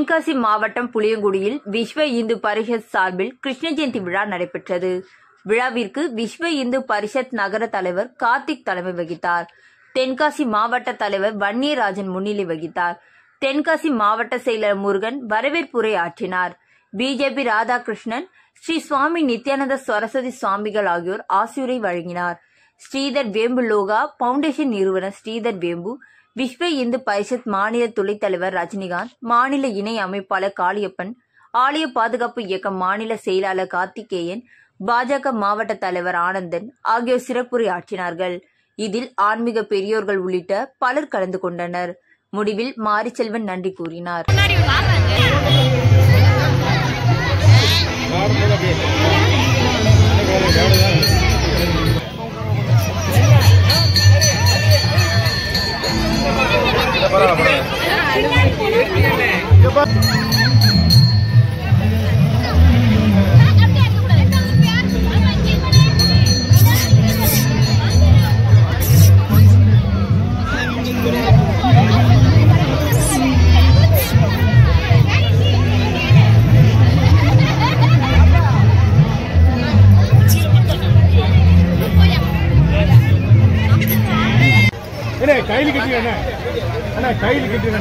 தென்காசி மாவட்டம் புளியங்குடியில் விஸ்வ இந்து பரிஷத் சார்பில் கிருஷ்ண ஜெயந்தி விழா நடைபெற்றது. விழாவிற்கு விஸ்வ இந்து பரிஷத் நகர தலைவர் கார்த்திக் தலைமை வகித்தார். தென்காசி மாவட்ட தலைவர் வன்னியராஜன் முன்னிலை வகித்தார். தென்காசி மாவட்ட செயலர் முருகன் வரவேற்புரை ஆற்றினார். பிஜேபி ராதாகிருஷ்ணன், ஸ்ரீ சுவாமி நித்யானந்த சரஸ்வதி சுவாமிகள் ஆகியோர் ஆசியுரை வழங்கினார். ஸ்ரீதர் வேம்பு லோகா பவுண்டேஷன் நிறுவனர் ஸ்ரீதர் வேம்பு, விஸ்வ இந்து பரிஷத் மாநில துணைத் தலைவர் ரஜினிகாந்த், மாநில இணை அமைப்பாளர் காளியப்பன், ஆலய பாதுகாப்பு இயக்கம் மாநில செயலாளர் கார்த்திகேயன், பாஜக மாவட்ட தலைவர் ஆனந்தன் ஆகியோர் சிறப்புரை ஆற்றினார்கள். இதில் ஆன்மீக பெரியோர்கள் உள்ளிட்ட பலர் கலந்து கொண்டனர். முடிவில் மாரிச்செல்வன் நன்றி கூறினார். கையில் கட்டிடுங்க அண்ணா, கையில் கட்டிடுங்க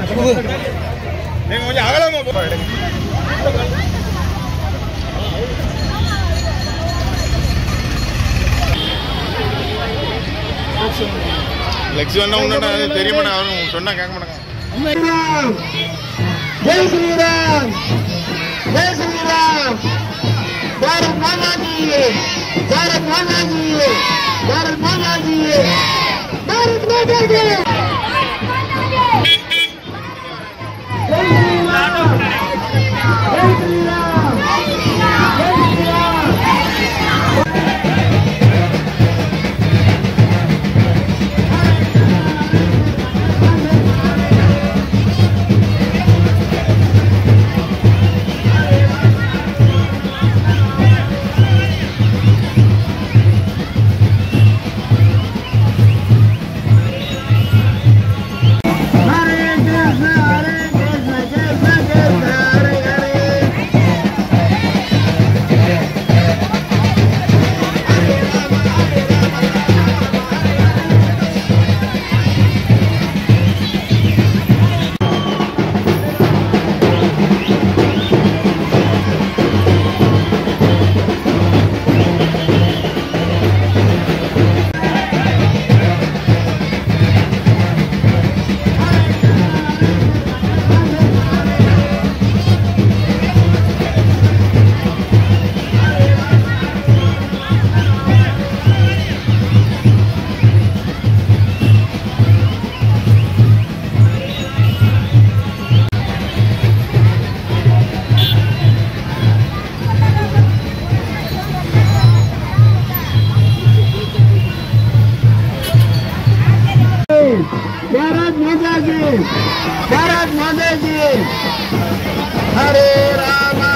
நீங்க கொஞ்சம் அகலமா போடுங்க. லெக்ஸ் வேணா ஒண்ணு தெரியுமா, அவரும் சொன்னா கேட்க மாட்டாங்க. ஜெய் ஸ்ரீராம், ஜெய் ஸ்ரீராம், பாரத் மாதா கி, பாரத் மாதா கி, பாரத் மாதா கி, பாரத் மாதா கி. भारत माता की, भारत माता की, हरे राम